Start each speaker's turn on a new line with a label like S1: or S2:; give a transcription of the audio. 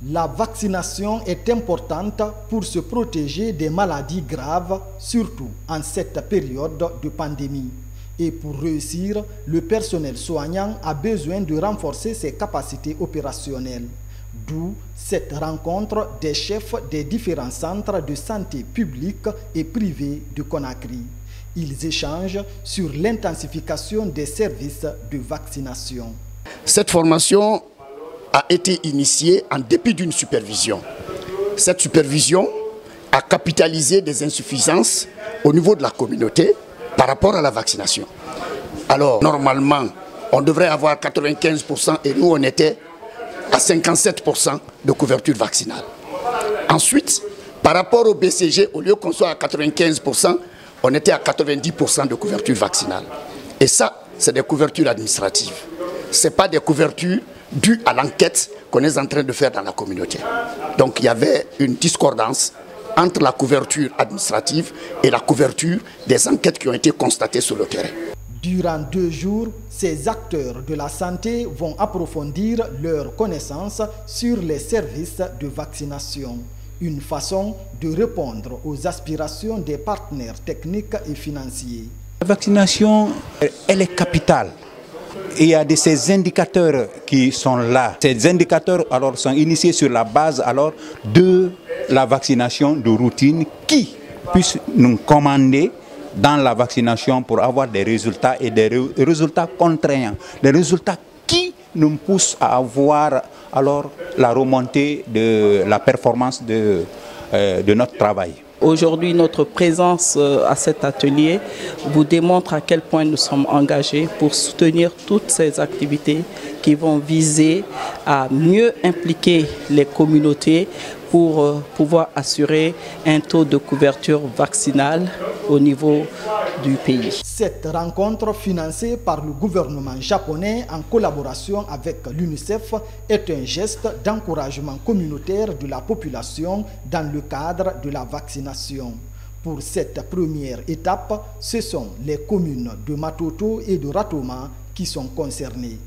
S1: La vaccination est importante pour se protéger des maladies graves, surtout en cette période de pandémie. Et pour réussir, le personnel soignant a besoin de renforcer ses capacités opérationnelles. D'où cette rencontre des chefs des différents centres de santé publics et privés de Conakry. Ils échangent sur l'intensification des services de vaccination.
S2: Cette formation a été initiée en dépit d'une supervision. Cette supervision a capitalisé des insuffisances au niveau de la communauté par rapport à la vaccination. Alors, normalement, on devrait avoir 95% et nous, on était à 57% de couverture vaccinale. Ensuite, par rapport au BCG, au lieu qu'on soit à 95%, on était à 90% de couverture vaccinale. Et ça, c'est des couvertures administratives. Ce n'est pas des couvertures dues à l'enquête qu'on est en train de faire dans la communauté. Donc, il y avait une discordance entre la couverture administrative et la couverture des enquêtes qui ont été constatées sur le terrain.
S1: Durant 2 jours, ces acteurs de la santé vont approfondir leurs connaissances sur les services de vaccination. Une façon de répondre aux aspirations des partenaires techniques et financiers.
S3: La vaccination, elle est capitale. Il y a ces indicateurs qui sont là. Ces indicateurs alors, sont initiés sur la base alors, de la vaccination de routine qui puisse nous commander dans la vaccination pour avoir des résultats et des résultats contraignants. Des résultats qui nous poussent à avoir alors la remontée de la performance de notre travail.
S4: Aujourd'hui, notre présence à cet atelier vous démontre à quel point nous sommes engagés pour soutenir toutes ces activités qui vont viser à mieux impliquer les communautés pour pouvoir assurer un taux de couverture vaccinale au niveau du pays.
S1: Cette rencontre financée par le gouvernement japonais en collaboration avec l'UNICEF est un geste d'encouragement communautaire de la population dans le cadre de la vaccination. Pour cette première étape, ce sont les communes de Matoto et de Ratoma qui sont concernées.